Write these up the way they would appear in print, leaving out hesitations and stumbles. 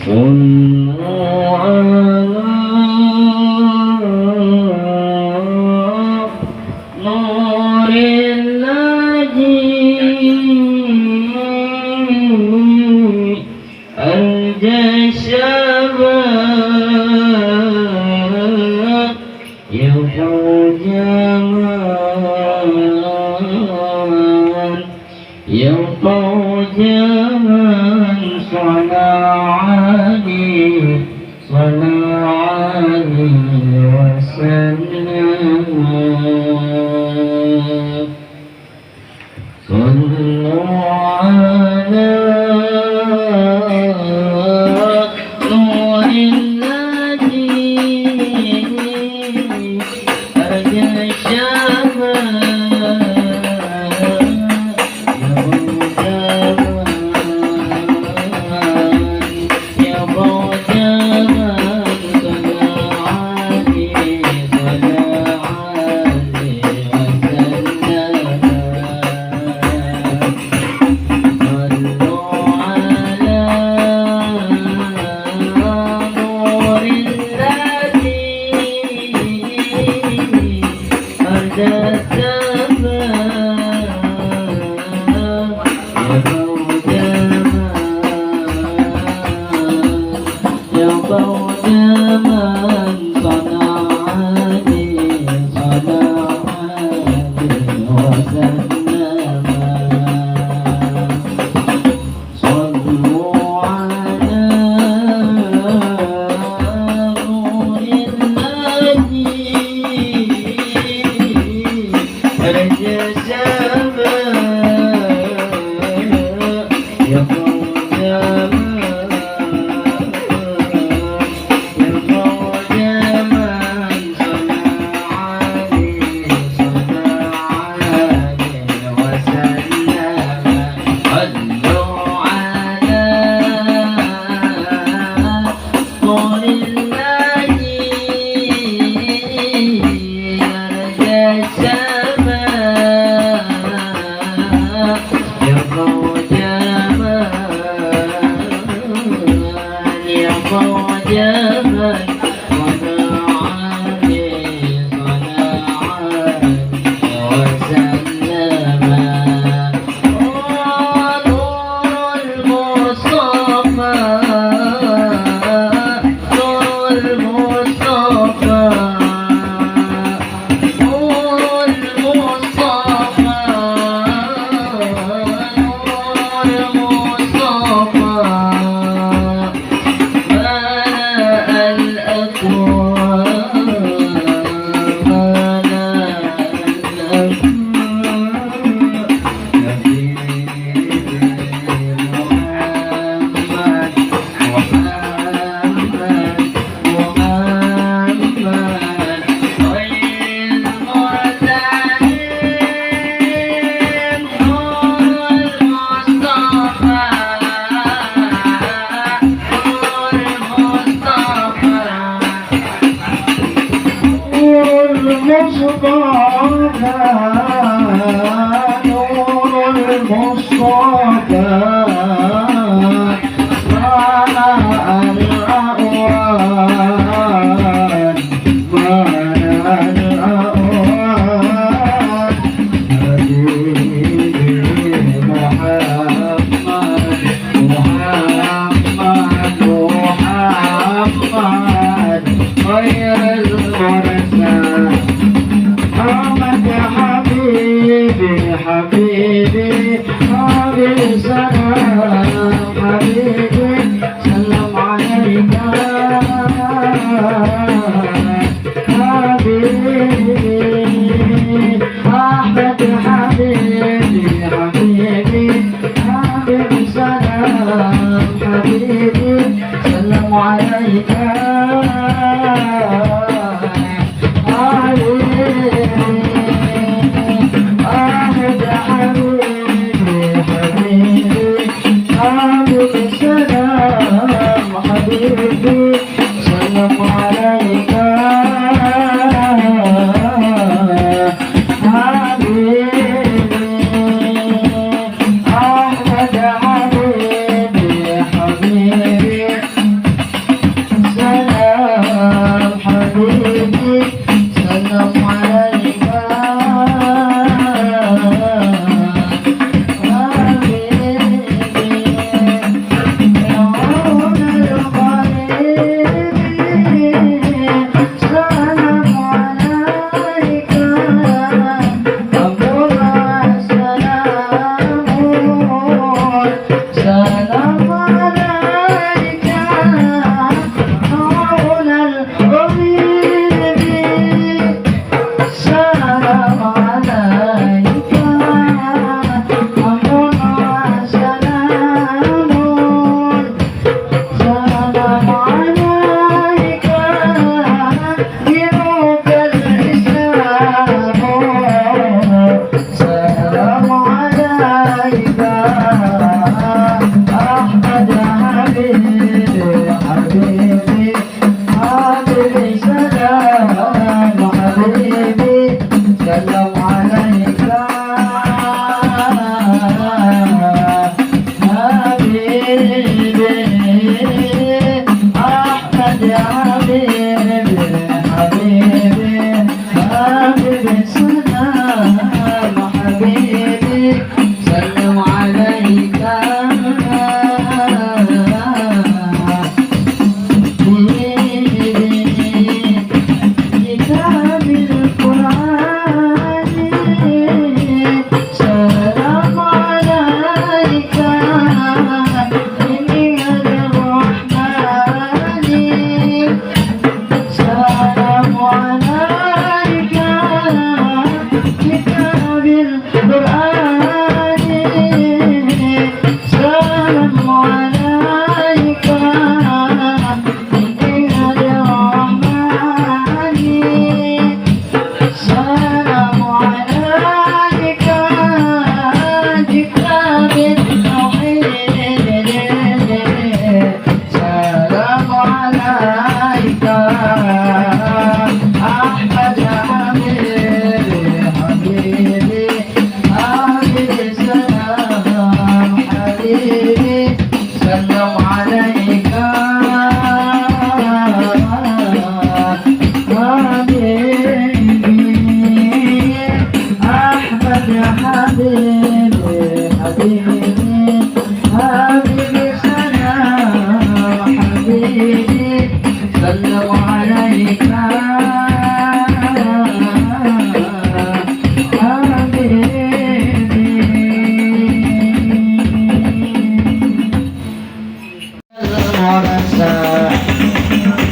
صلوا على نور الذي الجسد يحوج يفوج من صلى عليه وسلم صلوا على نور الذي أرجى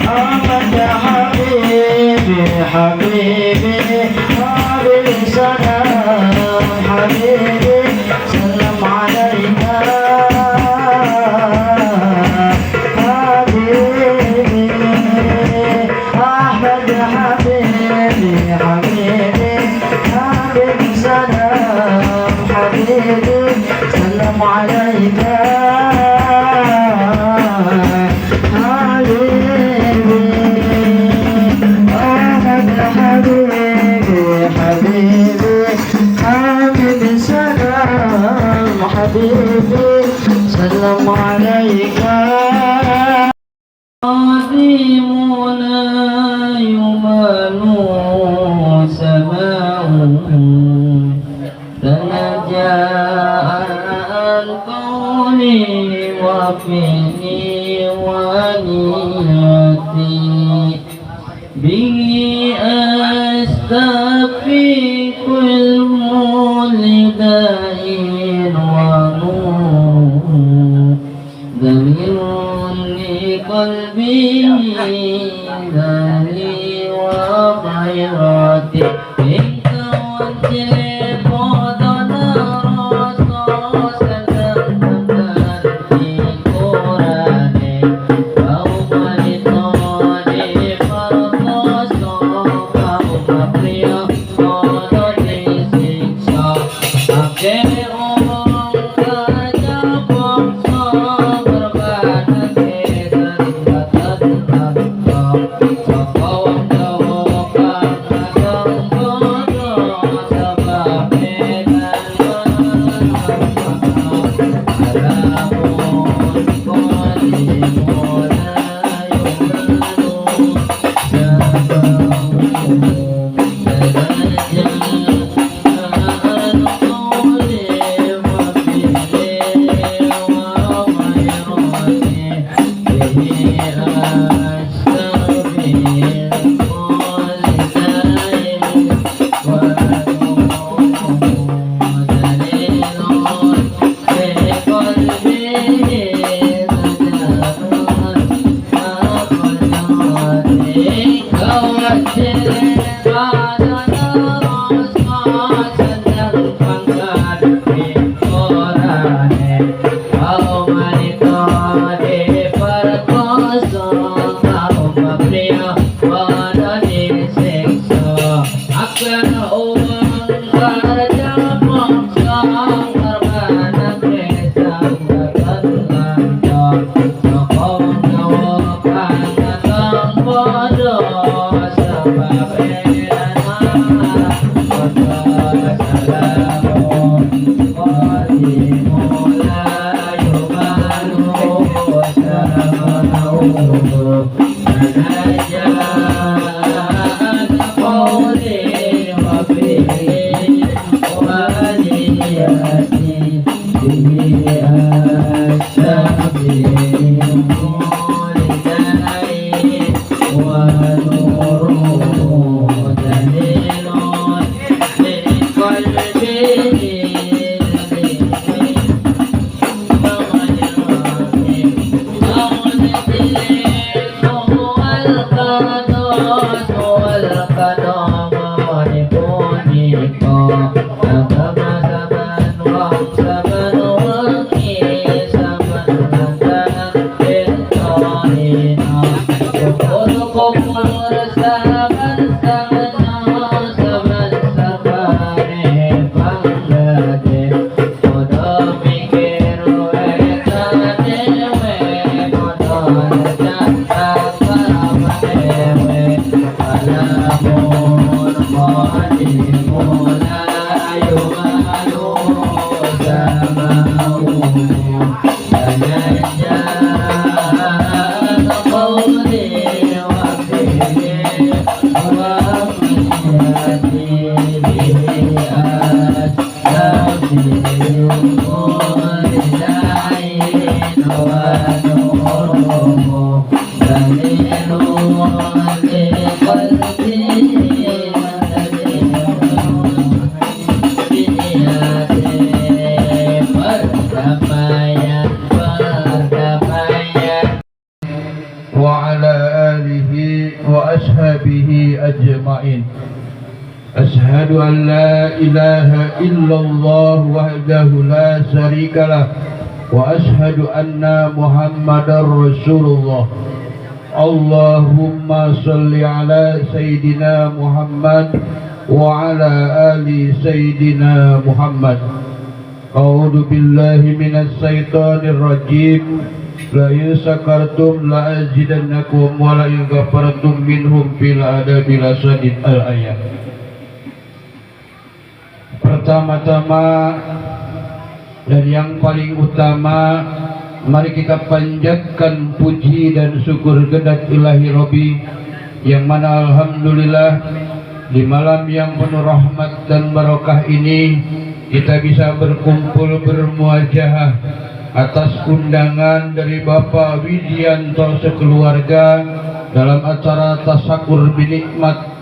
أحمد حبيبي حبيبي حبيبي سلام حبيبي سلم عليك حبيبي أحمد حبيبي حبيبي حبيبي سلام حبيبي سلم عليك حبيبي سلم عليك عظيمنا يمال سماؤه تنجى عن قولي وفعلي ونيتي به أستغفي كل مولدين ذليل قلبي ذلي وخيراتي منك وانجلي فوضنا رصاص سلمتنا في قراني فهم لطاني فرقصا فهم أبريا فوضتي سكسا أبجي Oh وأصحابه أجمعين. أشهد أن لا إله إلا الله وحده لا شريك له وأشهد أن محمدا رسول الله. اللهم صل على سيدنا محمد وعلى آل سيدنا محمد. أعوذ بالله من الشيطان الرجيم. لئن شكرتم لأزيدنكم ولئن كفرتم منهم في العذاب لشديد. Al-ayat. Pertama-tama dan yang paling utama, mari kita panjatkan puji dan syukur kepada Ilahi Rabbi, yang mana alhamdulillah di malam yang penuh rahmat dan barokah ini kita bisa berkumpul bermuajahah atas undangan dari Bapak Widianto sekeluarga dalam acara Tasakur Binikmat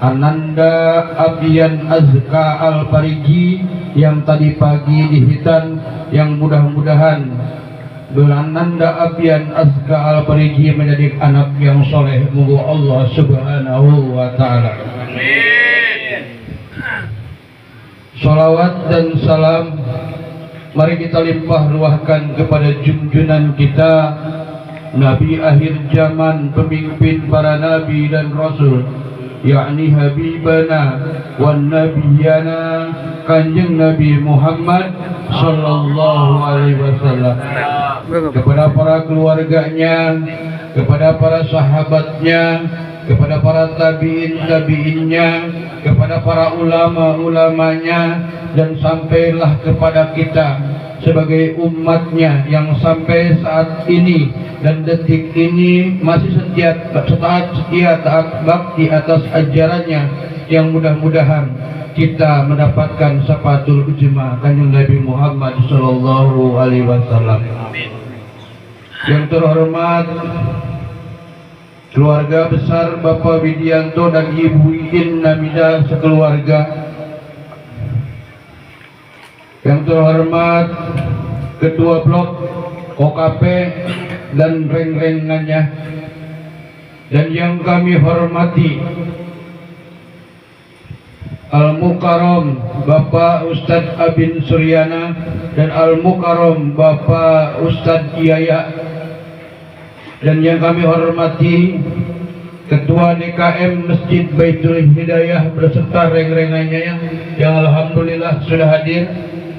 Ananda Abian Azka Al-Parigi yang tadi pagi dihitan, yang mudah-mudahan Ananda Abian Azka Al-Parigi menjadi anak yang soleh. Moga Allah Subhanahu wa Ta'ala. Salawat dan salam mari kita limpah ruahkan kepada junjungan kita, Nabi akhir zaman, pemimpin para nabi dan rasul, yakni Habibana wan Nabiyana, Kanjeng Nabi Muhammad Sallallahu Alaihi Wasallam, kepada para keluarganya, kepada para sahabatnya, kepada para tabi'innya, kepada para ulama-ulamanya, dan sampailah kepada kita sebagai umatnya yang sampai saat ini dan detik ini masih setia taat bakti atas ajarannya, yang mudah-mudahan kita mendapatkan syafatul ujma Kanjeng Nabi Muhammad Sallallahu Alaihi Wasallam. Yang terhormat keluarga besar Bapak Widianto dan Ibu Iin Namida sekeluarga, yang terhormat Ketua Blok OKP dan reng-rengannya, dan yang kami hormati Al-Mukarram Bapak Ustadz Abin Suryana dan Al-Mukarram Bapak Ustadz Yaya, dan yang kami hormati Ketua DKM Masjid Baitul Hidayah beserta reng-rengannya yang alhamdulillah sudah hadir,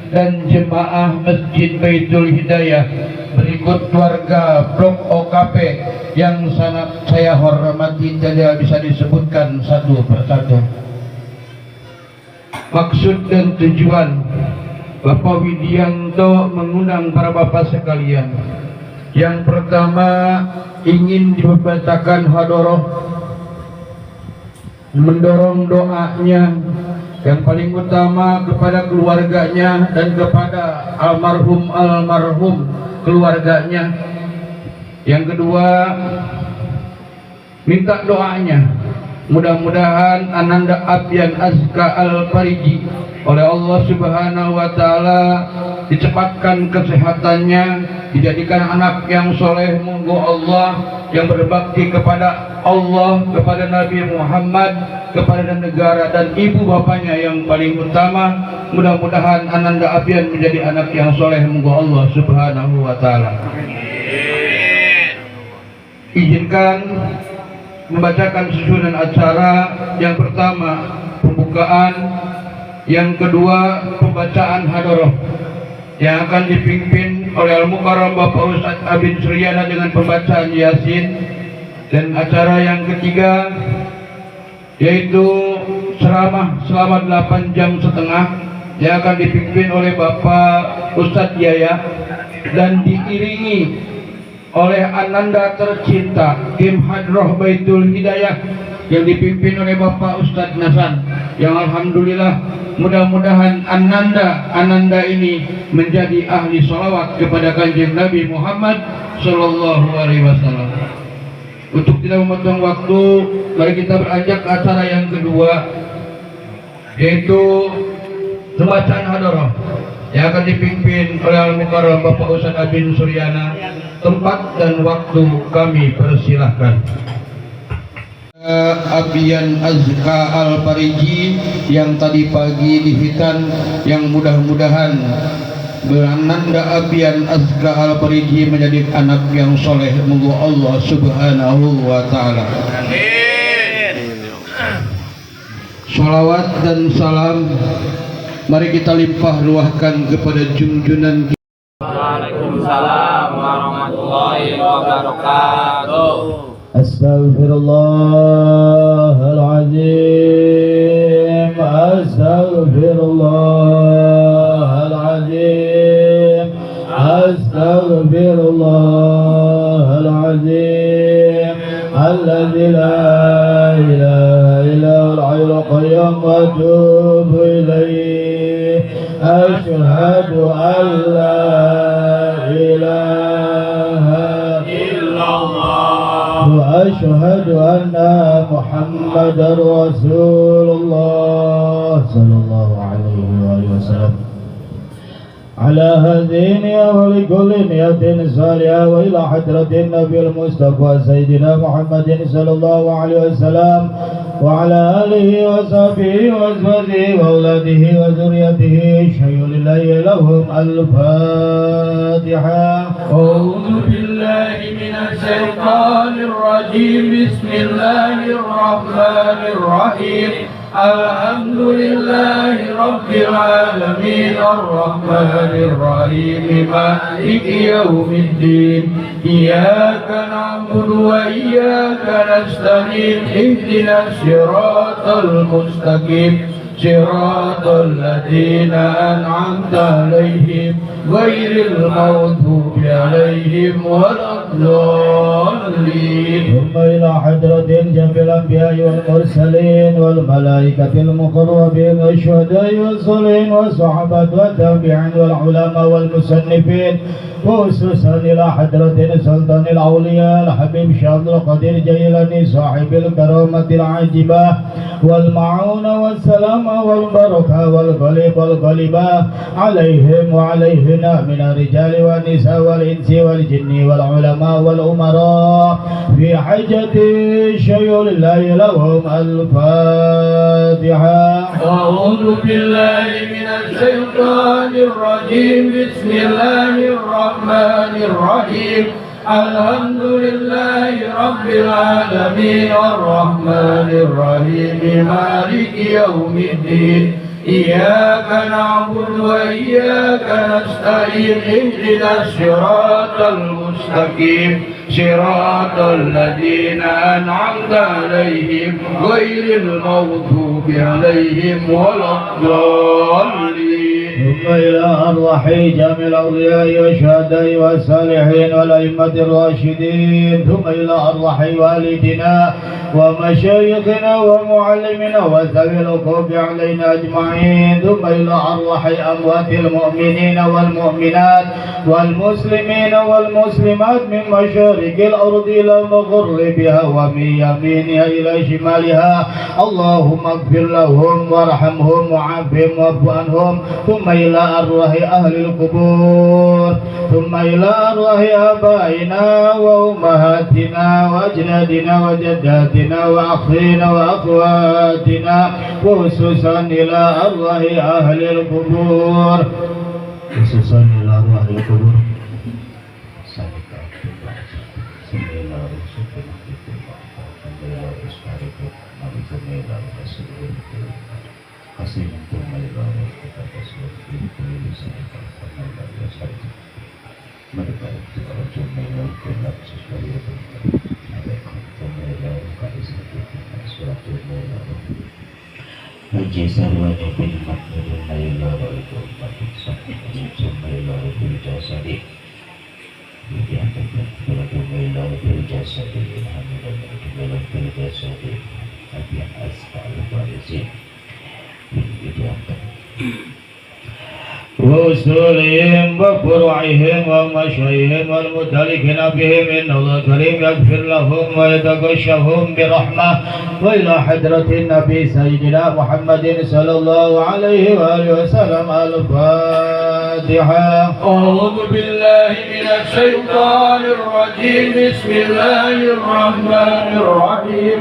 dan jemaah Masjid Baitul Hidayah, berikut keluarga Blok OKP yang sangat saya hormati, tidak bisa disebutkan satu persatu. Maksud dan tujuan Bapak Widianto mengundang para bapak sekalian, yang pertama ingin dibacakan hadoroh, mendorong doanya yang paling utama kepada keluarganya dan kepada almarhum keluarganya. Yang kedua, minta doanya, mudah-mudahan Ananda Abian Azka Al-Parigi oleh Allah Subhanahu wa Ta'ala dicepatkan kesehatannya, dijadikan anak yang soleh. Monggo Allah yang berbakti kepada Allah, kepada Nabi Muhammad, kepada negara dan ibu bapaknya yang paling utama. Mudah-mudahan Ananda Abian menjadi anak yang soleh. Monggo Allah Subhanahu wa Ta'ala. Izinkan membacakan susunan acara. Yang pertama pembukaan, yang kedua pembacaan hadoroh yang akan dipimpin oleh Al-Mukarram Bapak Ustadz Abin Suryana dengan pembacaan Yasin, dan acara yang ketiga yaitu ceramah selama 8,5 jam yang akan dipimpin oleh Bapak Ustadz Yaya dan diiringi oleh Ananda tercinta tim Hadroh Baitul Hidayah yang dipimpin oleh Bapak Ustadz Nasan, yang alhamdulillah mudah-mudahan Ananda ini menjadi ahli sholawat kepada Kanjeng Nabi Muhammad Sallallahu Alaihi Wasallam. Untuk tidak memotong waktu, mari kita beranjak ke acara yang kedua, yaitu pembacaan hadoroh yang akan dipimpin oleh Al-Mukarram Bapak Ustadz Abin Suryana. Tempat dan waktu kami persilahkan. Abian Azka Al-Pariji yang tadi pagi dihitan, yang mudah-mudahan berananda Abian Azka Al-Pariji menjadi anak yang soleh munggu Allah Subhanahu wa ta'ala. Salawat dan salam mari kita limpah ruahkan kepada junjunan. Waalaikumsalam warahmatullahi wabarakatuh. Astaghfirullahaladzim, astaghfirullahaladzim, astaghfirullahaladzim. Alladzi la ilaha illa huwal qayyum wa atubu ilaihi. Asyhadu an la ilaha illallah وأشهد أن محمدا رسول الله صلى الله عليه وآله وسلم على هذه ولكل نية صالحة وإلى حضرة النبي المصطفى سيدنا محمد صلى الله عليه وسلم وعلى آله وصحبه وأزواجه وأولاده وذريته شيء لله لهم الفاتحة. أعوذ بالله من الشيطان الرجيم. بسم الله الرحمن الرحيم. الحمد لله رب العالمين الرحمن الرحيم مالك يوم الدين. إياك نعبد وإياك نستعين. اهدنا الصراط المستقيم صراط الذين أنعمت عليهم غير المغضوب عليهم ولا الضالين. ثم إلى حضرة جميع الأنبياء والمرسلين والملائكة المقربين والشهداء والصالحين والصحابة والتابعين والعلماء والمصنفين، خصوصا إلى حضرة سلطان الأولياء الحبيب شيخ عبد القادر الجيلاني صاحب الكرامة العاجبة والمعونة والسلامة والبركة والغلب والغلبة عليهم وعليهنا من الرجال والنساء والإنس والجن والعلماء والأمراء في حجة شيء لله لهم الفاتحة. أعوذ بالله من الشيطان الرجيم. بسم الله الرحمن الرحيم. الحمد لله رب العالمين الرحمن الرحيم مالك يوم الدين. إياك نعبد وإياك نستعين. اهدنا الصراط المستقيم صراط الذين أنعمت عليهم غير المغضوب عليهم ولا الضالين. ثم إلى أرواح جميع الأولياء والشهداء والصالحين والأئمة الراشدين. ثم إلى أرواح والدنا ومشايخنا ومعلمنا وذوي العقوب علينا أجمعين. ثم إلى أرواح أموات المؤمنين والمؤمنات والمسلمين والمسلمات من مشارق الأرض إلى مغربها ومن يمينها إلى شمالها. اللهم اغفر لهم وارحمهم وعافهم واعف عنهم. ثم إلى أرواح أهل القبور. ثم إلى أرواح آبائنا وأمهاتنا وأجدادنا وجداتنا وأخينا وأخواتنا، خصوصا إلى أرواح أهل القبور. خصوصا إلى أرواح القبور. وأصولهم وفروعهم ومشايخهم والمتلكين بهم إن الله كريم يغفر لهم ويتغشهم برحمة. وإلى حضرة النبي سيدنا محمد صلى الله عليه وآله وسلم الفاتحة. الفاتحة. أعوذ بالله من الشيطان الرجيم. بسم الله الرحمن الرحيم.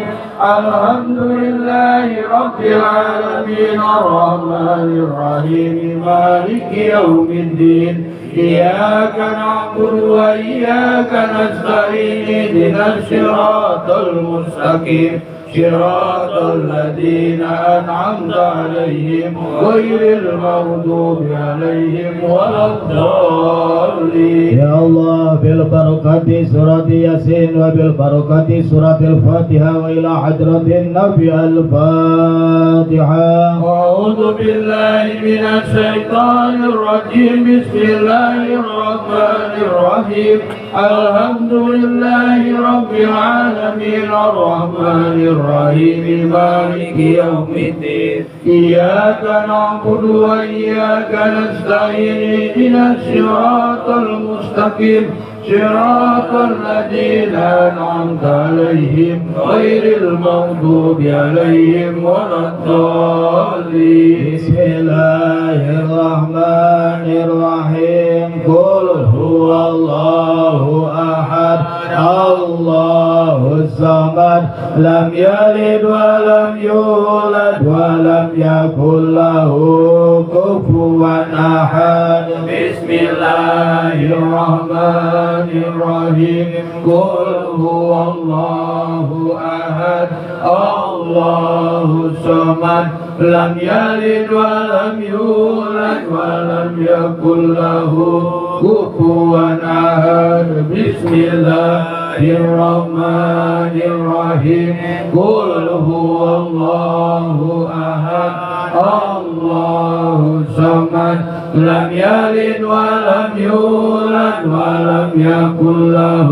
الحمد لله رب العالمين الرحمن الرحيم مالك يوم الدين. إياك نعبد وإياك نستعين. اهدنا الصراط المستقيم صراط الذين أنعمت عليهم غير المغضوب عليهم ولا الضالين. يا الله بالبركة سورة ياسين وبالبركة سورة الفاتحة وإلى حضرة النبي الفاتحة. أعوذ بالله من الشيطان الرجيم. بسم الله الرحمن الرحيم. الحمد لله رب العالمين الرحمن الرحيم مالك يوم الدين. إياك نعبد وإياك نستعين. اهدنا الصراط المستقيم صراط الذين أنعمت عليهم غير المغضوب عليهم ولا الضالين. بسم الله الرحمن الرحيم. قل هو الله أحد الله الصمد لم يلد ولم يولد ولم يكن له كفوا أحد. بسم الله الرحمن الرحيم. قل هو الله أحد الله الصمد لم يلد ولم يولد ولم يكن له كفوا أحد. بسم الله الرحمن الرحيم. قل هو الله أحد الله الصمد لم يلد ولم يولد ولم يكن له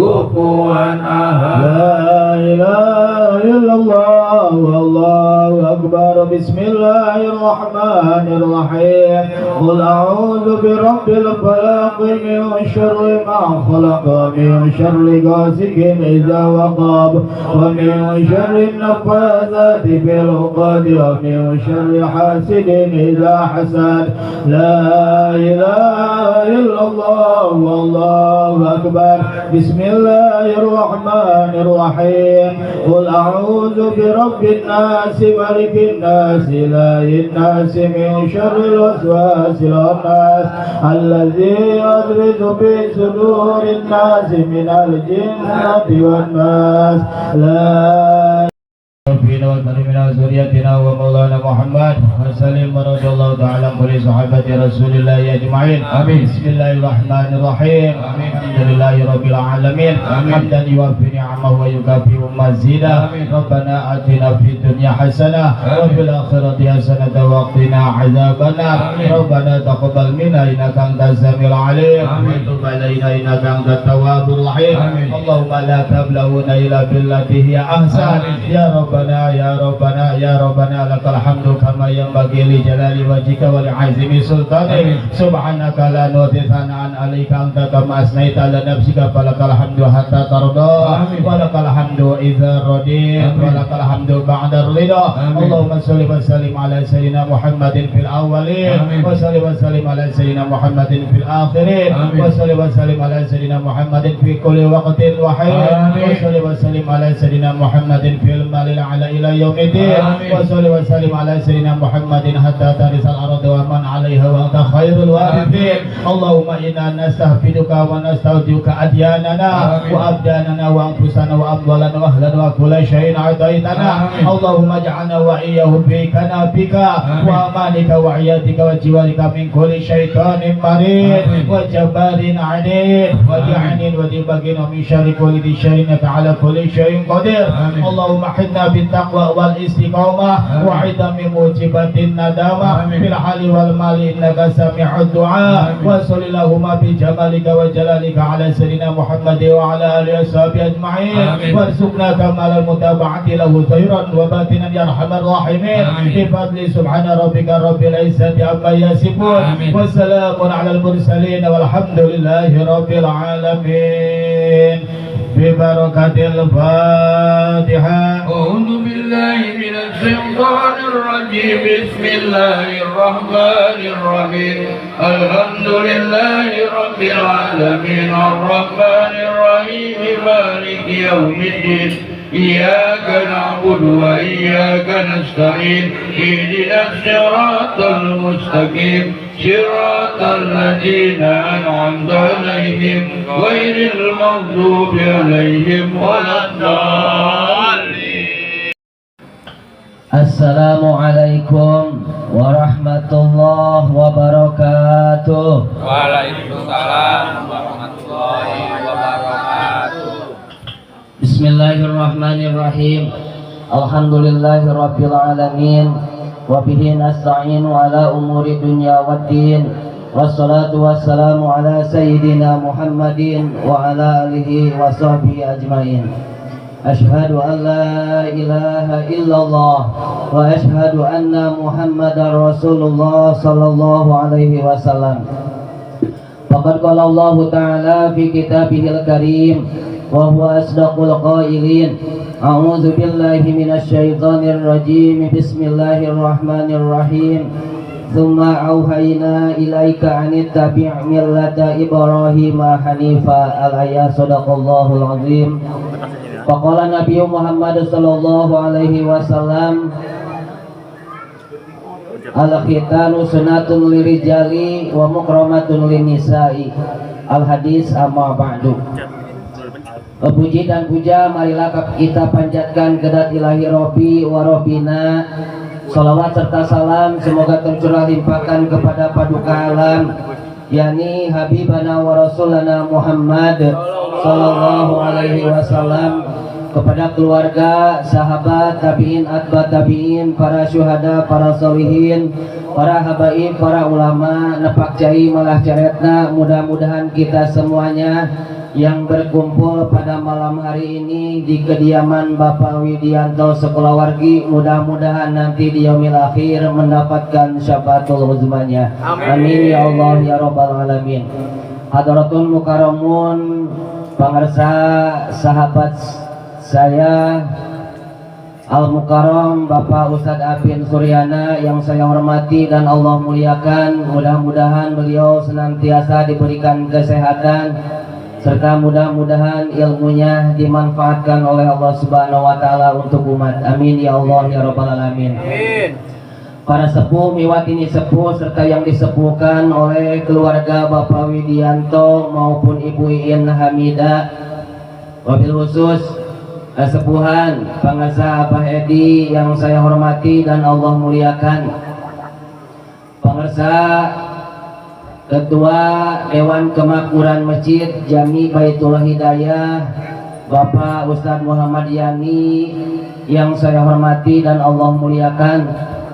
كفوا أحد. لا إله إلا الله والله أكبر. بسم الله الرحمن الرحيم. قل أعوذ برب الفلق من شر ما خلق ومن شر غاسق إذا وقب ومن شر النفاثات في العقد ومن شر حاسد إذا حسد. لا إله إلا الله والله أكبر. بسم الله الرحمن الرحيم. قل أعوذ برب الناس ملك الناس إله الناس من شر الوسواس الخناس الذي يوسوس في صدور الناس من الجنة والناس. لا فينا وسلمنا ذريتنا ومولانا محمد وسلم رضي الله تعالى عن كل صحابة رسول الله أجمعين. آمين. بسم الله الرحمن الرحيم. آمين. الحمد لله رب العالمين. حمدا يوافي نعمه ويكافئ مزيدا. ربنا آتنا في الدنيا حسنة وفي الآخرة حسنة وقنا عذاب النار. ربنا تقبل منا إنك أنت السميع العليم وتب علينا إنك أنت التواب الرحيم. اللهم لا تبلغنا إلا بالتي هي أحسن. يا ربنا يا ربنا يا ربنا لك الحمد كما ينبغي لجلال وجهك ولعظيم سلطانك. سبحانك لا نحصي ثناء عليك أنت كما أثنيت على نفسك فلك الحمد حتى ترضى ولك الحمد إذا رضيت ولك الحمد بعد الرضا. اللهم صل وسلم على سيدنا محمد في الأولين وصل وسلم على سيدنا محمد في الآخرين وصل وسلم على سيدنا محمد في كل وقت وحين وصل وسلم على سيدنا محمد في المال الأعلى إلى يوم الدين. وصل وسلم على سيدنا محمد حتى ترث الأرض ومن عليها وأنت خير الوارثين. اللهم إنا نستغفرك ونستودعك أدياننا وأبداننا وأنفسنا وأموالنا وأهلنا وكل شيء أعطيتنا. اللهم اجعلنا وإياهم في كنافك وأمانك وعيادك وجوارك من كل شيطان مريض وجبار عنيد وجعن وذي بغي ومن شر كل ذي شر إنك على كل شيء قدير. اللهم حنا بالتقوى والاستقامة وعدم موجبات الندامة في الحال والمال إنك سميع الدعاء. وصل اللهم بجمالك وجلالك على سيدنا محمد وعلى آله وصحبه أجمعين. وارزقنا كمال المتابعة له ظاهرا وباطنا يا أرحم الراحمين. بفضل سبحان ربك رب العزة عما يصفون وسلام على المرسلين والحمد لله رب العالمين. ببركة الفاتحة. أعوذ بالله من الشيطان الرجيم. بسم الله الرحمن الرحيم. الحمد لله رب العالمين الرحمن الرحيم مالك يوم الدين. إياك نعبد وإياك نستعين. اهدنا الصراط المستقيم صراط الذين أنعمت عليهم غير المغضوب عليهم ولا الضالين. Assalamualaikum warahmatullahi wabarakatuh. Waalaikumsalam warahmatullahi wabarakatuh. Bismillahirrahmanirrahim. Alhamdulillahirabbil alamin. Wa bihi nasta'inu ala umuri dunya waddin. Wassalatu wassalamu ala sayyidina Muhammadin wa ala alihi wa sahbihi ajmain. Ashhadu an la ilaha illallah wa ashhadu anna Muhammadar Rasulullah sallallahu alaihi wasallam. Faqad qala Allah ta'ala fi kitabihil karim wa huwa asdaqul qailin. A'udzu billahi minasy syaithanir rajim. Bismillahirrahmanirrahim. Tsumma auhayna ilaika an ittabi' millata Ibrahim hanifa. Al-ayat. Shadaqallahul azim. Faqala Nabi Muhammad sallallahu alaihi wasallam, al-khitanu sunnatun lirijali wa mukramatun linisa'i. Al-hadis. Amma ba'du. Puji dan puja marilah kita panjatkan kedat ilahi Robbi wa Robbina. Salawat serta salam semoga tercurah limpahkan kepada paduka alam, yakni Habibana wa Rasulana Muhammad sallallahu alaihi wasallam, kepada keluarga, sahabat, tabi'in, atba tabi'in, para syuhada, para solihin, para habaib, para ulama, nepak cai malah caretna. Mudah-mudahan kita semuanya yang berkumpul pada malam hari ini di kediaman Bapak Widianto Sekulawargi, mudah-mudahan nanti di yaumil akhir mendapatkan syafaatul uzmanya. Amin ya Allah ya rabbal alamin. Hadratul mukarramun, pangarsa sahabat saya Al-Mukarram Bapak Ustadz Abin Suryana yang saya hormati dan Allah muliakan, mudah-mudahan beliau senantiasa diberikan kesehatan serta mudah-mudahan ilmunya dimanfaatkan oleh Allah Subhanahu wa taala untuk umat. Amin ya Allah ya rabbal alamin. Amin. Para sepuh, miwatini sepuh serta yang disepuhkan oleh keluarga Bapak Widianto maupun Ibu Iin Hamidah, wabil khusus sepuhan pangarsa Abah Edi yang saya hormati dan Allah muliakan, pangarsa Ketua Dewan Kemakmuran Masjid Jami Baitullah Hidayah Bapak Ustadz Muhammad Yani yang saya hormati dan Allah muliakan,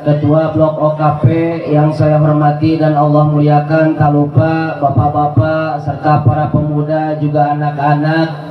Ketua Blok OKP yang saya hormati dan Allah muliakan, tak lupa bapak-bapak serta para pemuda juga anak-anak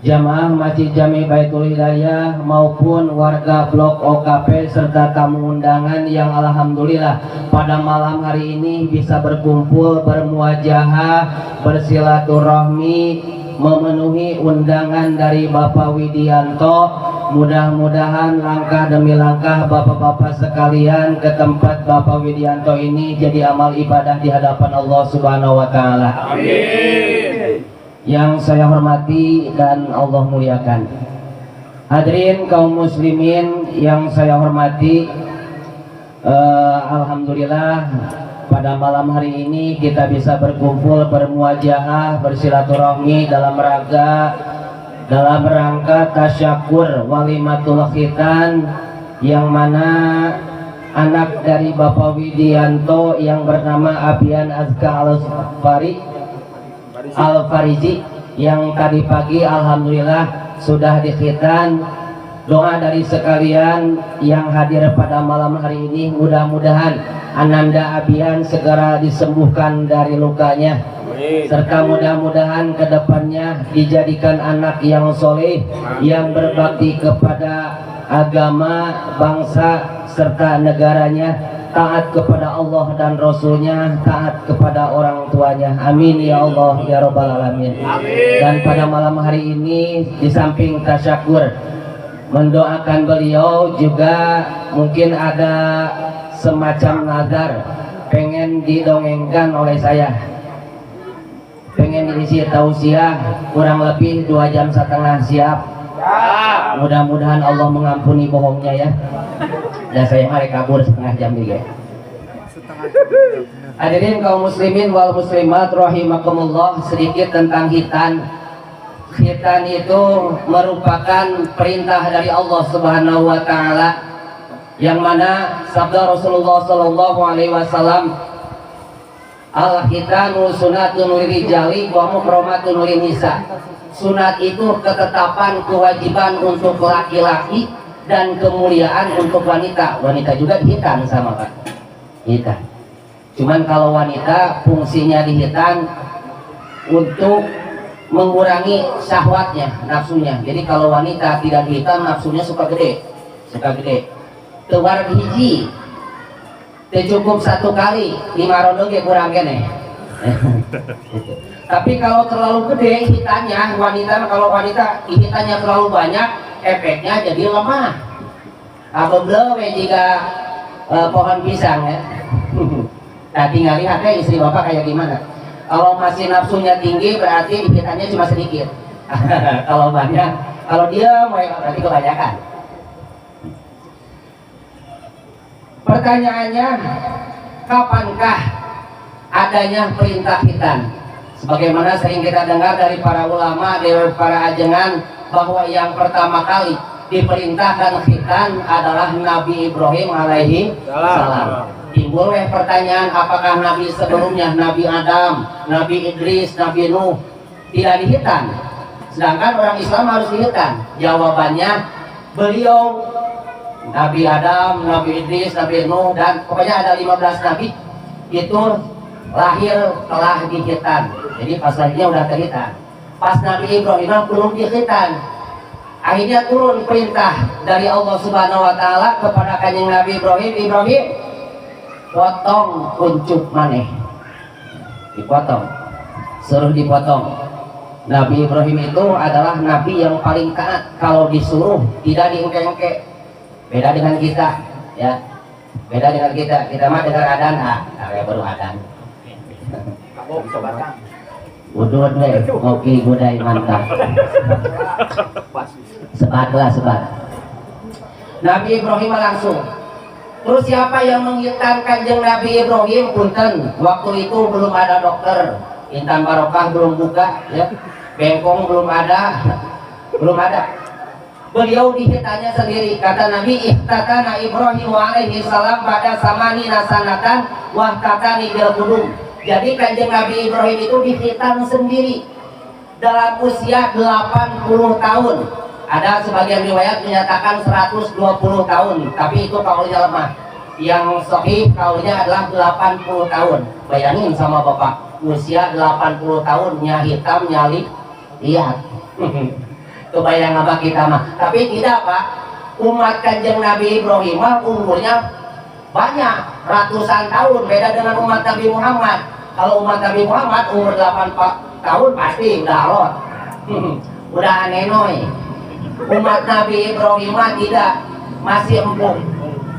jamaah Masjid Jami Baitul Hidayah maupun warga Blok OKP serta tamu undangan yang alhamdulillah pada malam hari ini bisa berkumpul, bermuajahah, bersilaturahmi, memenuhi undangan dari Bapak Widianto. Mudah-mudahan langkah demi langkah bapak-bapak sekalian ke tempat Bapak Widianto ini jadi amal ibadah di hadapan Allah Subhanahu wa taala. Amin. Yang saya hormati dan Allah muliakan, hadirin kaum muslimin yang saya hormati, alhamdulillah pada malam hari ini kita bisa berkumpul, bermuajahah, bersilaturahmi dalam rangka tasyakur walimatul khitan, yang mana anak dari Bapak Widianto yang bernama Abian Azka Al-Farizi yang tadi pagi alhamdulillah sudah dikhitan. Doa dari sekalian yang hadir pada malam hari ini, mudah-mudahan Ananda Abian segera disembuhkan dari lukanya, serta mudah-mudahan kedepannya dijadikan anak yang soleh, yang berbakti kepada agama, bangsa serta negaranya. taat kepada Allah dan Rasulnya, taat kepada orang tuanya. Amin ya Allah ya Rabbal Alamin. Dan pada malam hari ini di samping tasyakur mendoakan beliau juga mungkin ada semacam nazar pengen didongengkan oleh saya, pengen diisi tausiah kurang lebih 2 jam setengah. Siap? Mudah-mudahan Allah mengampuni bohongnya ya. Dan saya mari kabur setengah jam juga. Hadirin kaum muslimin wal muslimat rahimakumullah, sedikit tentang khitan. Khitan itu merupakan perintah dari Allah Subhanahu wa taala, yang mana sabda Rasulullah sallallahu alaihi wasallam, al-khitanu sunnatun lirijali wa mukramatun linisa. Sunat itu ketetapan kewajiban untuk laki-laki dan kemuliaan untuk wanita. Wanita juga dihitan sama Pak. Hitan. Cuman kalau wanita fungsinya dihitan untuk mengurangi syahwatnya, nafsunya. Jadi kalau wanita tidak dihitan, nafsunya suka gede. Keluar hiji. Cukup 1 kali, 5 rondo ge kurang kene. Tapi kalau terlalu gede hitannya, kalau wanita hitannya terlalu banyak, efeknya jadi lemah. Apabila jika pohon pisang ya. Nah tinggal lihat ya istri bapak kayak gimana. Kalau masih nafsunya tinggi berarti hitannya cuma sedikit. Kalau banyak, kalau dia mau berarti kebanyakan. Pertanyaannya, kapankah adanya perintah khitan? Sebagaimana sering kita dengar dari para ulama, dari para ajengan, bahwa yang pertama kali diperintahkan khitan adalah Nabi Ibrahim alaihi salam. Timbul pertanyaan, apakah Nabi sebelumnya, Nabi Adam, Nabi Idris, Nabi Nuh tidak dihitan? Sedangkan orang Islam harus dihitan. Jawabannya, beliau Nabi Adam, Nabi Idris, Nabi Nuh, dan pokoknya ada 15 Nabi itu lahir telah dihitan. Jadi pas lahirnya udah terhitan. Pas Nabi Ibrahim belum dihitan. Akhirnya turun perintah dari Allah Subhanahu wa taala kepada kanjeng Nabi Ibrahim, potong kuncup maneh. Dipotong. Suruh dipotong. Nabi Ibrahim itu adalah nabi yang paling taat, kalau disuruh tidak diengke-engke. Beda dengan kita, ya. Beda dengan kita. Kita mah dengar adan, kayak baru adan. Udut deh, kopi gudai mantap. Sebat. Nabi Ibrahim langsung. Terus siapa yang menghitan kanjeng Nabi Ibrahim? Punten, waktu itu belum ada dokter, Intan Barokah belum buka, ya. Bengkong belum ada. Beliau dihitannya sendiri. Kata Nabi, ihtatana Ibrahim alaihi salam pada samani nasanatan wahtatani bil qudum. Jadi kanjeng Nabi Ibrahim itu dihitan sendiri dalam usia 80 tahun. Ada sebagian riwayat menyatakan 120 tahun, tapi itu kaulnya lemah. Yang sahih kaulnya adalah 80 tahun. Bayangin sama Bapak, usia 80 tahun hitam nyali lihat. Kebayang apa kita mah. Tapi tidak Pak, umat kanjeng Nabi Ibrahim umurnya banyak, ratusan tahun, beda dengan umat Nabi Muhammad. Kalau umat Nabi Muhammad umur 8 tahun pasti udah alot. Udah anenoy. Umat Nabi Ibrahim tidak, masih empuk.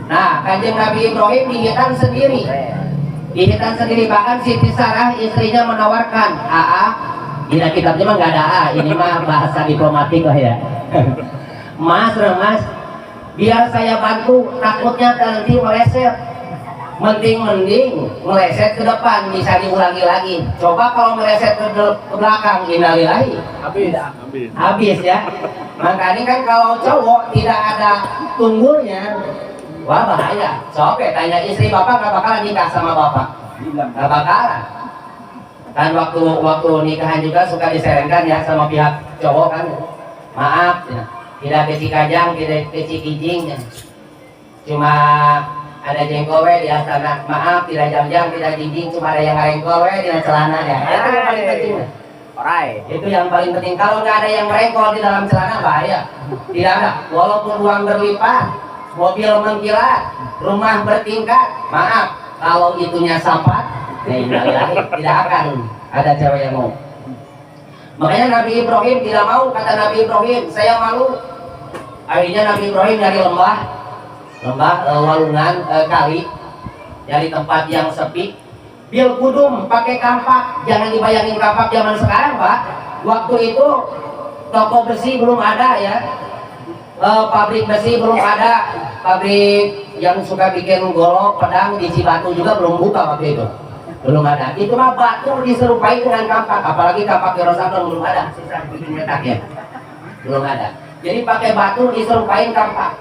Nah, kanjeng Nabi Ibrahim dihitan sendiri. Bahkan Siti Sarah istrinya menawarkan, di kitabnya mah nggak ada ini mah bahasa diplomatik lah ya. Mas, biar saya bantu, takutnya nanti meleset. Mending meleset ke depan, bisa diulangi lagi. Coba kalau meleset ke belakang, innalillahi. Habis ya. Makanya kan kalau cowok tidak ada tunggulnya, wah bahaya. Coba tanya istri bapak, nggak bakalan nikah sama bapak. Nggak bakalan. Kan waktu nikahan juga suka diserengkan ya sama pihak cowok kan. Maaf, ya. Tidak kecik kajang, tidak kecik kijing, ya. Cuma ada jengkol di sana. Maaf, tidak jam-jam, tidak jinjing, cuma ada yang ngerengkol di celana ya. Itu yang paling penting. Itu yang paling penting. Kalau nggak ada yang merengkol di dalam celana bahaya. Tidak ada. Walaupun uang berlimpah, mobil mengkilat, rumah bertingkat. Maaf, kalau itunya sapat, tidak akan ada cewek yang mau. Makanya Nabi Ibrahim tidak mau, kata Nabi Ibrahim, saya malu. Akhirnya Nabi Ibrahim dari lembah walungan kali, dari tempat yang sepi, bil kudum pakai kampak. Jangan dibayangin kampak zaman sekarang, Pak. Waktu itu toko besi belum ada ya, pabrik besi belum ada, pabrik yang suka bikin golok, pedang di Cibatu juga belum buka waktu itu, belum ada. Itu mah batu diserupai dengan kampak, apalagi kampak Yerosaklem belum ada, sisa bikin metak ya, belum ada. Jadi pakai batu diserupain kampak.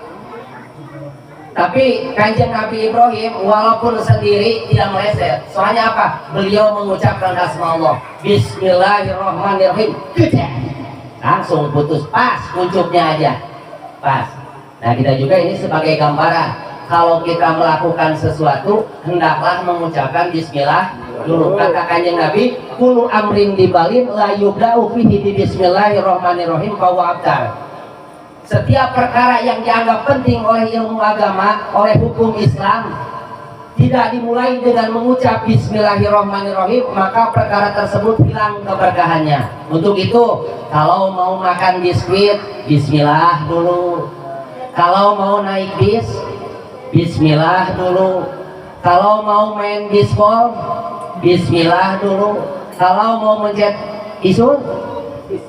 Tapi Kanjeng Nabi Ibrahim walaupun sendiri tidak meleset. Soalnya apa? Beliau mengucapkan asma Allah, Bismillahirrahmanirrahim. Langsung putus, pas kuncupnya aja, pas. Nah kita juga ini sebagai gambaran, kalau kita melakukan sesuatu hendaklah mengucapkan Bismillah dulu. Kata Kanjeng Nabi, kullu amrin dibalin la yubda'u fihi bi Bismillahirrahmanirrahim fahuwa abtar. Setiap perkara yang dianggap penting oleh ilmu agama, oleh hukum Islam, tidak dimulai dengan mengucap Bismillahirrahmanirrahim, maka perkara tersebut hilang keberkahannya. Untuk itu, kalau mau makan biskuit, Bismillah dulu. Kalau mau naik bis, Bismillah dulu. Kalau mau main biskol, Bismillah dulu. Kalau mau mencet isu,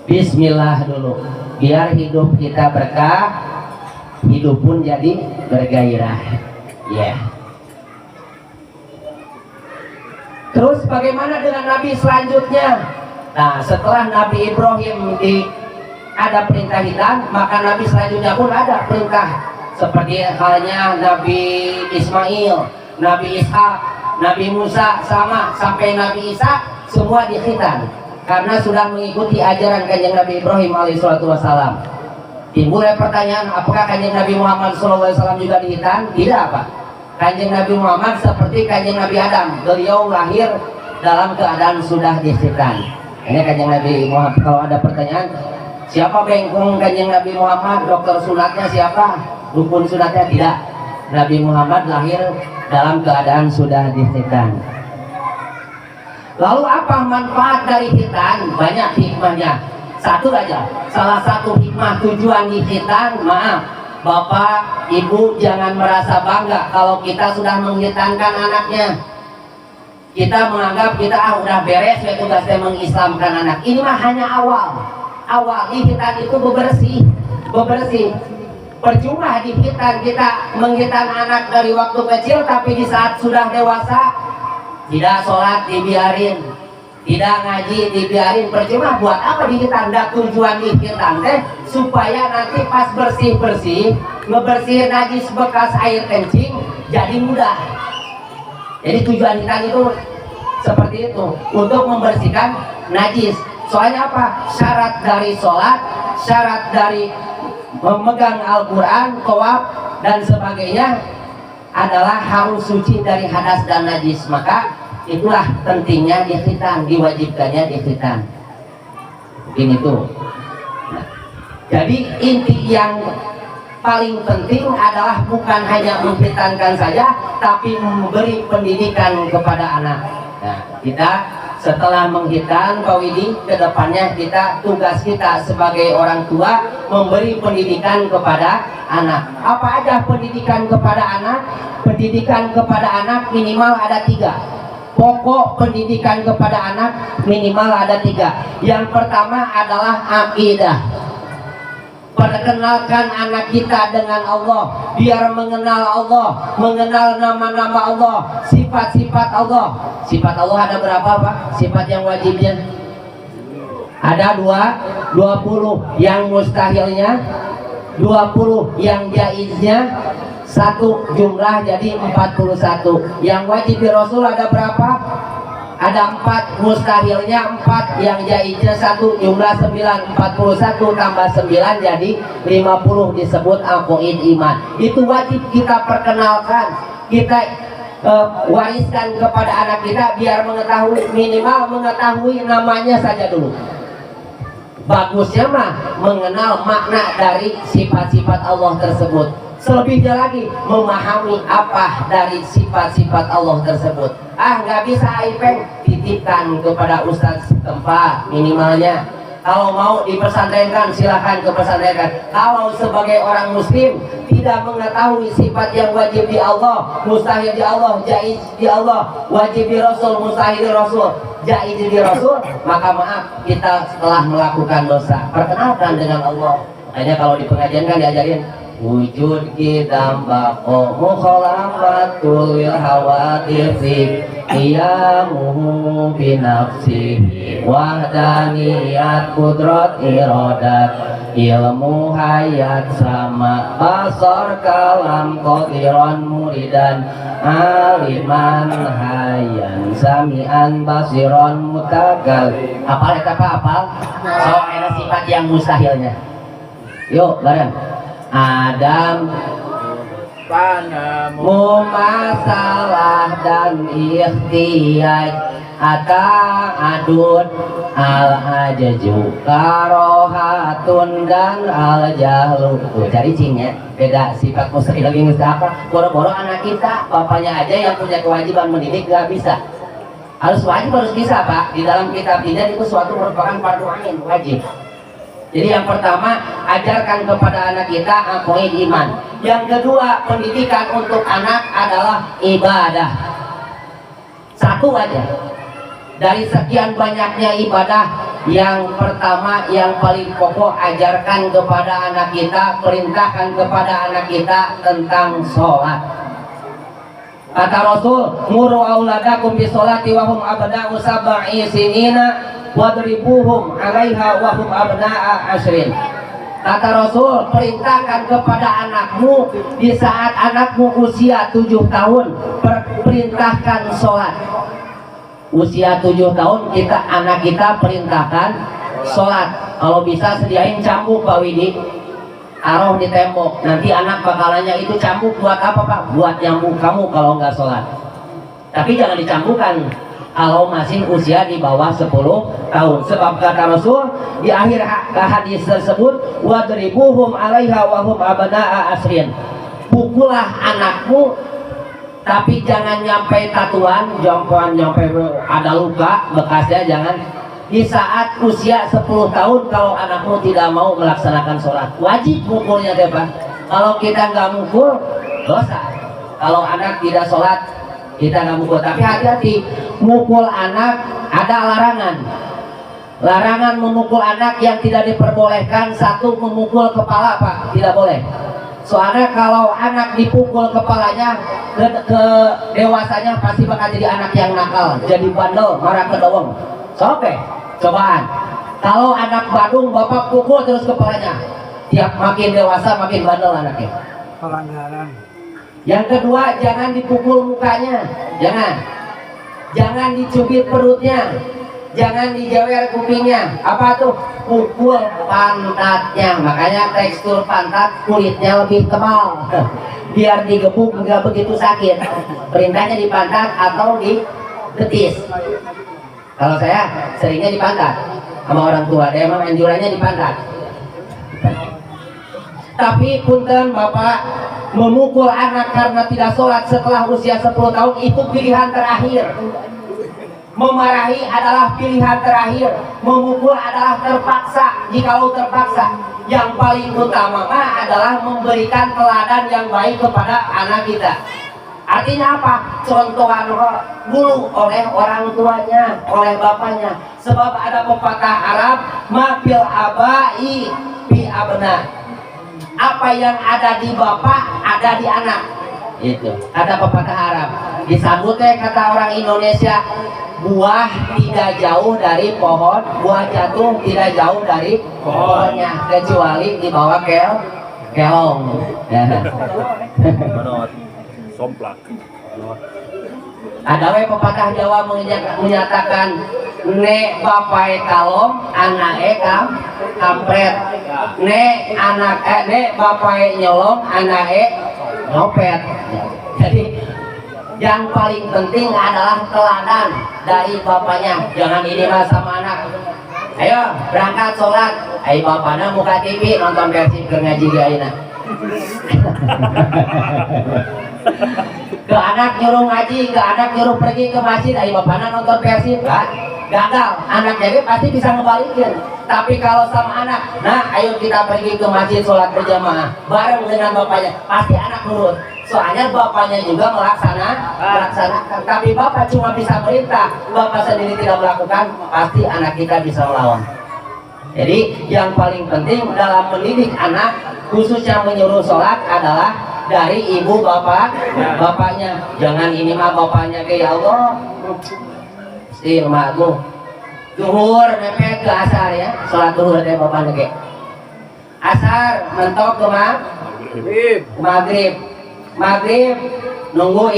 Bismillah dulu. Biar hidup kita berkah, hidup pun jadi bergairah. Ya. Terus bagaimana dengan Nabi selanjutnya? Nah, setelah Nabi Ibrahim ada perintah hitam, maka Nabi selanjutnya pun ada perintah. Seperti halnya Nabi Ismail, Nabi Ishak, Nabi Musa, sama sampai Nabi Isa, semua dikhitan. Karena sudah mengikuti ajaran Kanjeng Nabi Ibrahim alaihissalam. Timbul pertanyaan, apakah Kanjeng Nabi Muhammad SAW juga dihitan? Tidak, Pak. Kanjeng Nabi Muhammad seperti Kanjeng Nabi Adam, beliau lahir dalam keadaan sudah dihitan. Ini Kanjeng Nabi Muhammad. Kalau ada pertanyaan, siapa bengkong Kanjeng Nabi Muhammad? Dokter sunatnya siapa? Dukun sunatnya? Tidak. Nabi Muhammad lahir dalam keadaan sudah dihitan. Lalu apa manfaat dari khitan? Banyak hikmahnya. Satu aja, salah satu hikmah tujuan di khitan, maaf, Bapak, Ibu jangan merasa bangga kalau kita sudah menghitankan anaknya. Kita menganggap kita udah beres ya tugasnya mengislamkan anak. Ini mah hanya awal. Di khitan itu bebersih. Percuma di khitan kita menghitan anak dari waktu kecil, tapi di saat sudah dewasa tidak sholat dibiarin, tidak ngaji dibiarin, percuma. Buat apa dihitan? Tujuan dihitan teh supaya nanti pas bersih-bersih, ngebersihin najis bekas air kencing jadi mudah. Jadi tujuan hitan itu seperti itu, untuk membersihkan najis. Soalnya apa? Syarat dari sholat, syarat dari memegang Al-Quran, tawaf dan sebagainya adalah harus suci dari hadas dan najis. Maka itulah pentingnya dikhitan, diwajibkannya dikhitan. Mungkin itu. Nah, jadi inti yang paling penting adalah bukan hanya menghitankan saja, tapi memberi pendidikan kepada anak. Nah, kita setelah menghitan, Pak Widi, kedepannya tugas kita sebagai orang tua memberi pendidikan kepada anak. Apa aja pendidikan kepada anak? Pendidikan kepada anak minimal ada 3. Pokok pendidikan kepada anak minimal ada 3. Yang pertama adalah akidah. Perkenalkan anak kita dengan Allah, biar mengenal Allah, mengenal nama-nama Allah, sifat-sifat Allah. Sifat Allah ada berapa, Pak? Sifat yang wajibnya ada 20, yang mustahilnya 20, yang jaiznya 1, jumlah jadi 41. Yang wajib di Rasul ada berapa? Ada 4, mustahilnya 4, yang jaiznya 1, jumlah 9, 41 tambah 9 jadi 50, disebut aqaid iman. Itu wajib kita perkenalkan, kita wariskan kepada anak kita, biar mengetahui, minimal mengetahui namanya saja dulu. Bagusnya mah mengenal makna dari sifat-sifat Allah tersebut. Selebihnya lagi memahami apa dari sifat-sifat Allah tersebut. Nggak bisa Ipeng, titipkan kepada ustadz setempat minimalnya. Kalau mau dipesantrenkan silahkan ke pesantrenkan. Kalau sebagai orang muslim tidak mengetahui sifat yang wajib di Allah, mustahil di Allah, jaiz di Allah, wajib di Rasul, mustahil di Rasul, jaiz di Rasul, maka maaf, kita telah melakukan dosa. Perkenalkan dengan Allah. Makanya kalau di pengajian kan diajarin wujud kita bako mukhalafatul hawadir fi qiyamuhu binafsi wahdaniyat kudrat iradat ilmu hayat sama basar kalam qadiran muridan aliman hayan samian basiron mutakal. Apal eta apal? So ada sifat yang mustahilnya. Yuk bareng. Adam mumasalah dan ikhtiyaj ata adud al ajaju karohatun dan al jahlu. Tuh cari cingnya beda sifat mustahil lagi apa? Boro-boro anak kita bapaknya aja yang punya kewajiban mendidik gak bisa. Harus wajib, harus bisa Pak. Di dalam kitab didat itu suatu merupakan fardu ain, wajib. Jadi yang pertama, ajarkan kepada anak kita aqid iman. Yang kedua, pendidikan untuk anak adalah ibadah. Satu aja. Dari sekian banyaknya ibadah, yang pertama, yang paling pokok, ajarkan kepada anak kita, perintahkan kepada anak kita tentang sholat. Kata Rasul, muru auladakum bisolati wahum abna'u sab'i sinina wadribuhum 'alaiha wa hum abna'a ashrin. Kata Rasul, perintahkan kepada anakmu di saat anakmu usia 7 tahun, perintahkan sholat. Usia 7 tahun anak kita perintahkan sholat. Kalau bisa sediain cambuk Pak Widi, taruh di tembok. Nanti anak bakalannya itu cambuk buat apa Pak? Buat nyambuk kamu kalau nggak sholat. Tapi jangan dicambukkan kalau masih usia di bawah 10 tahun. Sebab kata Rasul di akhir hadis tersebut, wadribuhum 'alaiha wa hum abna'a ashrin. Pukullah anakmu, tapi jangan nyampe tatuan, jongkoan nyampe ada luka bekasnya, jangan. Di saat usia 10 tahun kalau anakmu tidak mau melaksanakan sholat, wajib mukulnya deh Pak. Kalau kita nggak mukul, dosa. Kalau anak tidak sholat, kita nggak mukul. Tapi hati-hati, mukul anak ada larangan. Larangan memukul anak yang tidak diperbolehkan. Satu, memukul kepala Pak, tidak boleh. Soalnya kalau anak dipukul kepalanya, ke dewasanya pasti bakal jadi anak yang nakal, jadi bandel, marah kedoweng. Soke, cobaan. Kalau anak Badung, bapak pukul terus kepalanya, tiap makin dewasa makin bandel anaknya. Pelanggaran. Yang kedua, jangan dipukul mukanya, jangan dicubit perutnya, jangan dijewer kupingnya. Apa tuh? Pukul pantatnya. Makanya tekstur pantat kulitnya lebih tebal, biar digebuk nggak begitu sakit. Perintahnya di pantat atau di betis. Kalau saya seringnya di pantat sama orang tua, dia emang anjurannya di pantat. Tapi punten Bapak, memukul anak karena tidak sholat setelah usia 10 tahun itu pilihan terakhir. Memarahi adalah pilihan terakhir. Memukul adalah terpaksa. Jikalau terpaksa, yang paling utama adalah memberikan teladan yang baik kepada anak kita. Artinya apa? Contohan dulu oleh orang tuanya, oleh bapaknya. Sebab ada pepatah Arab, mafil abai bi abna. Apa yang ada di bapak ada di anak. Itu ada pepatah Arab. Disambutnya kata orang Indonesia, buah tidak jauh dari pohon, buah jatuh tidak jauh dari pohonnya, kecuali di bawah keong. Somplak. Ada pepatah Jawa menyatakan, nek bapai kalong, anake kampret. Nek bapai nyolong, anake nyopet. Jadi yang paling penting adalah teladan dari bapaknya. Jangan ini mas sama anak, ayo berangkat sholat, ayo bapaknya muka TV nonton Persib ke ngaji gaina. Ke anak nyuruh ngaji, ke anak nyuruh pergi ke masjid, ayo bapaknya nonton Persib, gagal. Anak jadi pasti bisa ngebalikin. Tapi kalau sama anak, nah ayo kita pergi ke masjid sholat berjamaah bareng dengan bapaknya, pasti anak nurut. Soalnya bapaknya juga melaksanakan. Tapi bapak cuma bisa perintah, bapak sendiri tidak melakukan, pasti anak kita bisa melawan. Jadi yang paling penting dalam mendidik anak, khususnya menyuruh sholat adalah dari ibu bapaknya. Jangan ini mah bapaknya ke ya Allah, si makku zuhur mepet ke asar ya, sholat zuhur deh bapaknya ke asar, mentok ke maghrib nunggu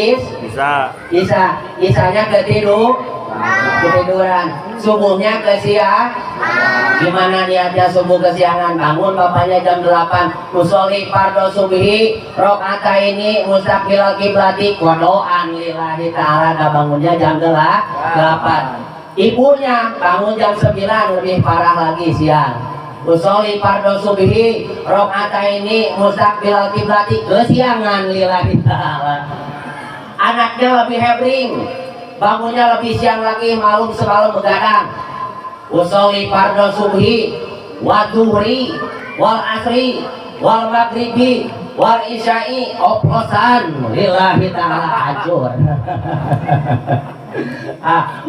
isanya ketiduran, subuhnya ke siang. Gimana niatnya subuh kesiangan? Bangun bapaknya jam 8, musolli fardhu subhi rakaataini mustaqbilal kiblati, kodoan lillahi ta'ala. Bangunnya jam 8. Ibunya bangun jam 9, lebih parah lagi siang. Musolli fardhu subhi rakaataini mustaqbilal kiblati, kesiangan lillahi ta'ala. Anaknya lebih hebring, bangunnya lebih siang lagi, malum semalam begadang. Usolli fardhu subhi wa dhuhri wal asri wal maghribi wal isya'i, oplosan lillahi ta'ala, hancur.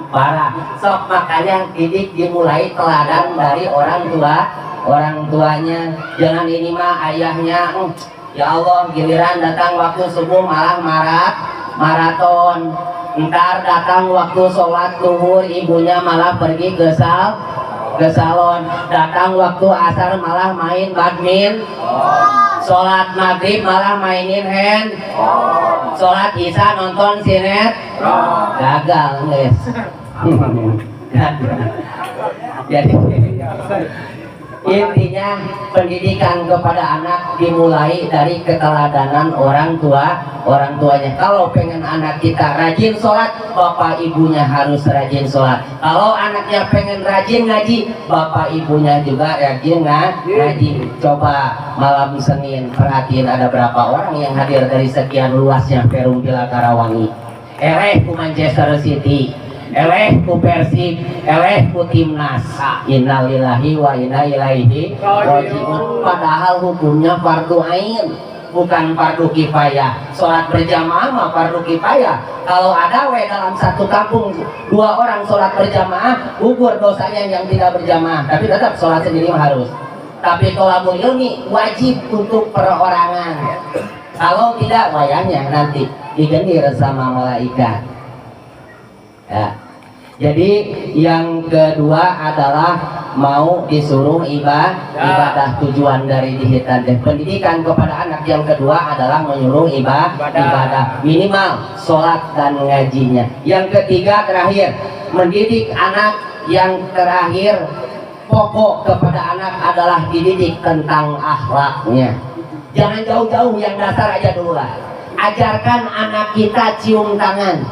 Parah. Sok makanya didik dimulai teladan dari orang tuanya. Jangan ini mah ayahnya, ya Allah giliran datang waktu subuh malah maraton. Ntar datang waktu sholat zuhur ibunya malah pergi ke salon. Datang waktu asar malah main badminton. Sholat maghrib malah mainin hand. Sholat isya nonton gagal guys. Jadi intinya pendidikan kepada anak dimulai dari keteladanan orang tuanya. Kalau pengen anak kita rajin sholat, bapak ibunya harus rajin sholat. Kalau anaknya pengen rajin ngaji, bapak ibunya juga rajin ngaji. Coba malam Senin perhatiin ada berapa orang yang hadir dari sekian luasnya Perum Villa Karawangi. Ku Manchester City, ku Persib, ku Timnas. Innalillahi wa inna ilaihi raji'un. Padahal hukumnya fardu ain, bukan fardu kifayah. Sholat berjamaah mah fardu kifayah. Kalau ada dalam satu kampung 2 orang sholat berjamaah, gugur dosanya yang tidak berjamaah. Tapi tetap sholat sendiri mah harus. Tapi tolabul ilmi wajib untuk perorangan. Kalau tidak, wayangnya nanti digendir sama malaikat. Ya. Jadi yang kedua adalah mau disuruh ibadah. Tujuan dari dihitan pendidikan kepada anak yang kedua adalah menyuruh ibadah, minimal sholat dan ngajinya. Yang ketiga terakhir, mendidik anak. Yang terakhir, pokok kepada anak adalah dididik tentang akhlaknya. Jangan jauh-jauh, yang dasar aja dulu lah. Ajarkan anak kita cium tangan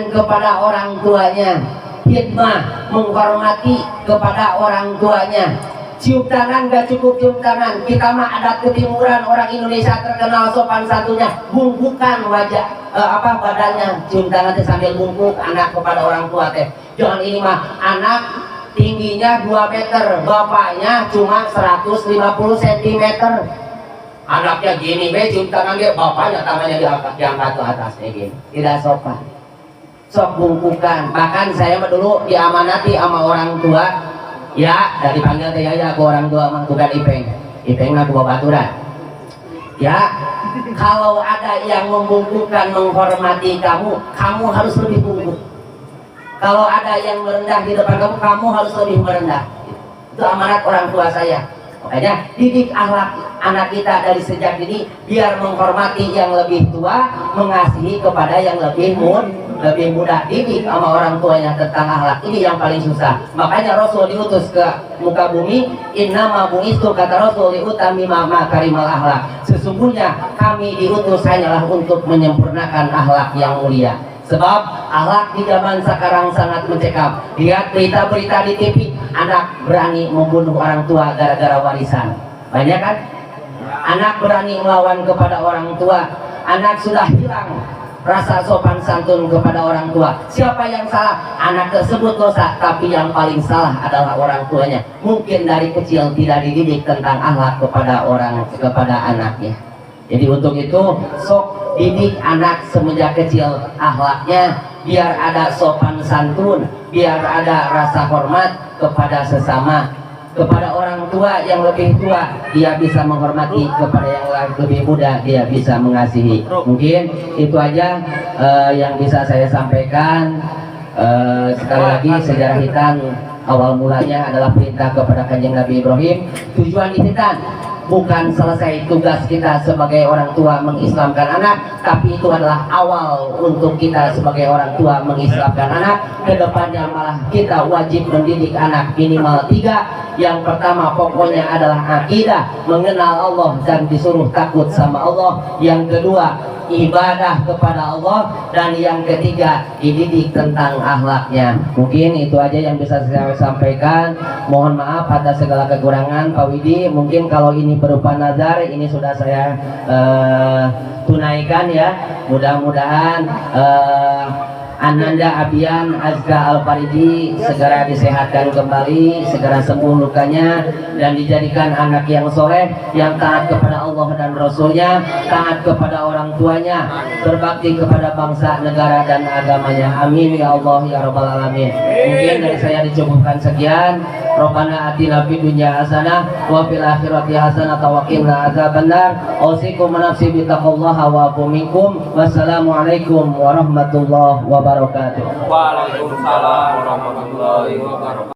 kepada orang tuanya, khidmah, menghormati kepada orang tuanya. Cium tangan gak cukup cium tangan, kita mah adat ketimuran orang Indonesia terkenal sopan satunya bungkukan wajah badannya. Cium tangan sambil bungkuk anak kepada orang tua teh. Jangan ini mah anak tingginya 2 meter, bapaknya cuma 150 cm. Anaknya gini, cium tangan dia, bapaknya tangannya diangkat ke atas kayak gini. Tidak sopan. Sok bungkukan. Bahkan saya dulu diamanati sama orang tua. Ya, dari panggil teh ya ke orang tua mah bukan Ipeng mah bawa baturan. Ya, kalau ada yang membungkukan menghormati kamu harus lebih bungkuk. Kalau ada yang merendah di depan kamu harus lebih merendah. Itu amanat orang tua saya. Makanya didik akhlak anak kita dari sejak dini biar menghormati yang lebih tua, mengasihi kepada yang lebih muda. Didik sama orang tuanya tentang akhlak. Ini yang paling susah. Makanya Rasul diutus ke muka bumi, innama bu'istu, kata Rasul, liutamima makarimal akhlak. Sesungguhnya kami diutus hanyalah untuk menyempurnakan akhlak yang mulia. Sebab akhlak di zaman sekarang sangat mencekam. Lihat berita-berita di TV, anak berani membunuh orang tua gara-gara warisan. Banyak kan? Anak berani melawan kepada orang tua. Anak sudah hilang rasa sopan santun kepada orang tua. Siapa yang salah? Anak tersebut dosa, tapi yang paling salah adalah orang tuanya. Mungkin dari kecil tidak dididik tentang akhlak kepada anaknya. Jadi untuk itu sok didik anak semenjak kecil akhlaknya, biar ada sopan santun, biar ada rasa hormat kepada sesama. Kepada orang tua yang lebih tua dia bisa menghormati, kepada yang lebih muda dia bisa mengasihi. Mungkin itu aja yang bisa saya sampaikan. Sekali lagi sejarah hitam awal mulanya adalah perintah kepada Kanjeng Nabi Ibrahim. Tujuan hitam bukan selesai tugas kita sebagai orang tua mengislamkan anak, tapi itu adalah awal untuk kita sebagai orang tua mengislamkan anak. Kedepannya malah kita wajib mendidik anak minimal 3. Yang pertama pokoknya adalah akidah, mengenal Allah dan disuruh takut sama Allah. Yang kedua ibadah kepada Allah, dan yang ketiga dididik tentang akhlaknya. Mungkin itu aja yang bisa saya sampaikan. Mohon maaf atas segala kekurangan Pak Widi. Mungkin kalau ini berupa nazar, ini sudah saya tunaikan ya. Mudah-mudahan Ananda Abian Azka Al-Faridi segera disehatkan kembali, segera sembuh lukanya, dan dijadikan anak yang soleh, yang taat kepada Allah dan Rasulnya, taat kepada orang tuanya, berbakti kepada bangsa, negara, dan agamanya. Amin ya Allah ya Rabbal Alamin. Mungkin dari saya dicukupkan sekian. Rabbana atina fid dunya hasanah wa fil akhirati hasanah wa qina adzabannar. Ausikum nafsi bi taqwallaha wa aqu minkum. Wassalamualaikum warahmatullahi wabarakatuh. Waalaikumsalam warahmatullahi wabarakatuh.